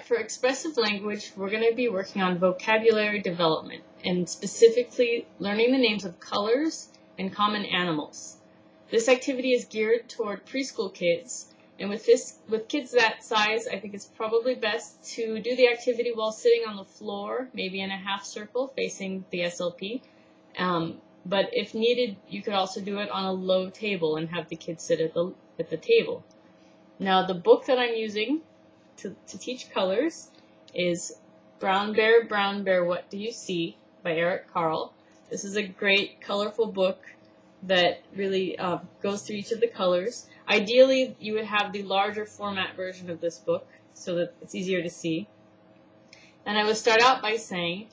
for expressive language, we're going to be working on vocabulary development and specifically learning the names of colors and common animals. This activity is geared toward preschool kids, and with kids that size, I think it's probably best to do the activity while sitting on the floor, maybe in a half circle facing the SLP. But if needed, you could also do it on a low table and have the kids sit at the table. Now, the book that I'm using to teach colors is Brown Bear, What Do You See? By Eric Carle. This is a great, colorful book that really goes through each of the colors. Ideally, you would have the larger format version of this book so that it's easier to see. And I would start out by saying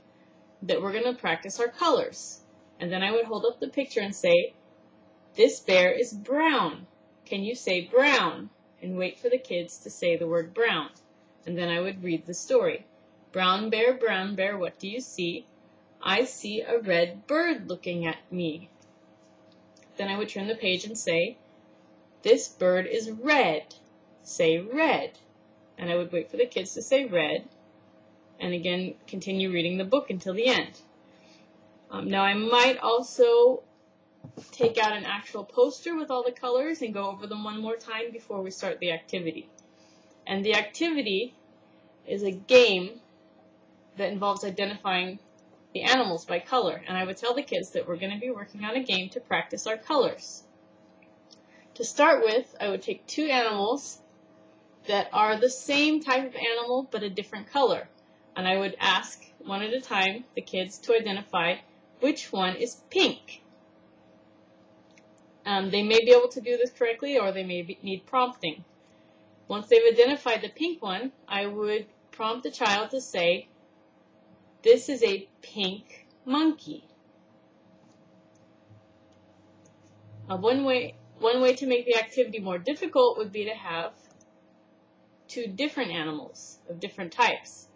that we're going to practice our colors. And then I would hold up the picture and say, this bear is brown. Can you say brown? And wait for the kids to say the word brown. And then I would read the story. Brown bear, what do you see? I see a red bird looking at me. Then I would turn the page and say, this bird is red. Say red. And I would wait for the kids to say red. And again, continue reading the book until the end. Now I might also take out an actual poster with all the colors and go over them one more time before we start the activity. And the activity is a game that involves identifying the animals by color. And I would tell the kids that we're going to be working on a game to practice our colors. To start with, I would take two animals that are the same type of animal but a different color. And I would ask one at a time the kids to identify which one is pink. They may be able to do this correctly, or they may need prompting. Once they've identified the pink one, I would prompt the child to say, this is a pink monkey. One way to make the activity more difficult would be to have two different animals of different types.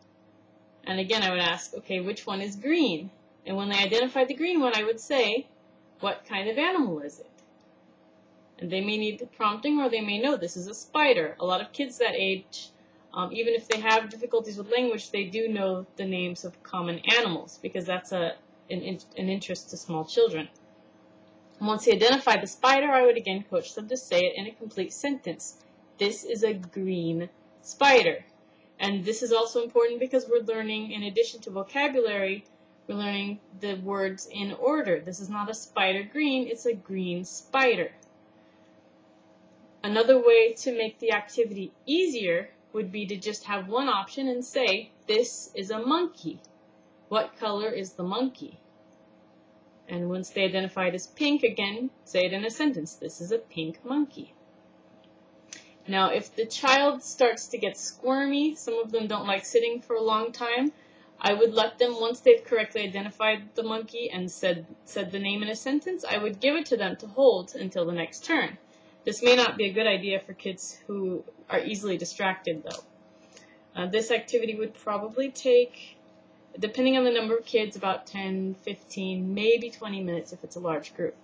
And again, I would ask, okay, which one is green? And when they identified the green one, I would say, what kind of animal is it? And they may need prompting, or they may know this is a spider. A lot of kids that age, even if they have difficulties with language, they do know the names of common animals because that's an interest to small children. And once they identify the spider, I would again coach them to say it in a complete sentence. This is a green spider. And this is also important because we're learning, in addition to vocabulary, we're learning the words in order. This is not a spider green, it's a green spider. Another way to make the activity easier would be to just have one option and say, this is a monkey. What color is the monkey? And once they identify it as pink, again, say it in a sentence. This is a pink monkey. Now, if the child starts to get squirmy, some of them don't like sitting for a long time, I would let them, once they've correctly identified the monkey and said the name in a sentence, I would give it to them to hold until the next turn. This may not be a good idea for kids who are easily distracted, though. This activity would probably take, depending on the number of kids, about 10, 15, maybe 20 minutes if it's a large group.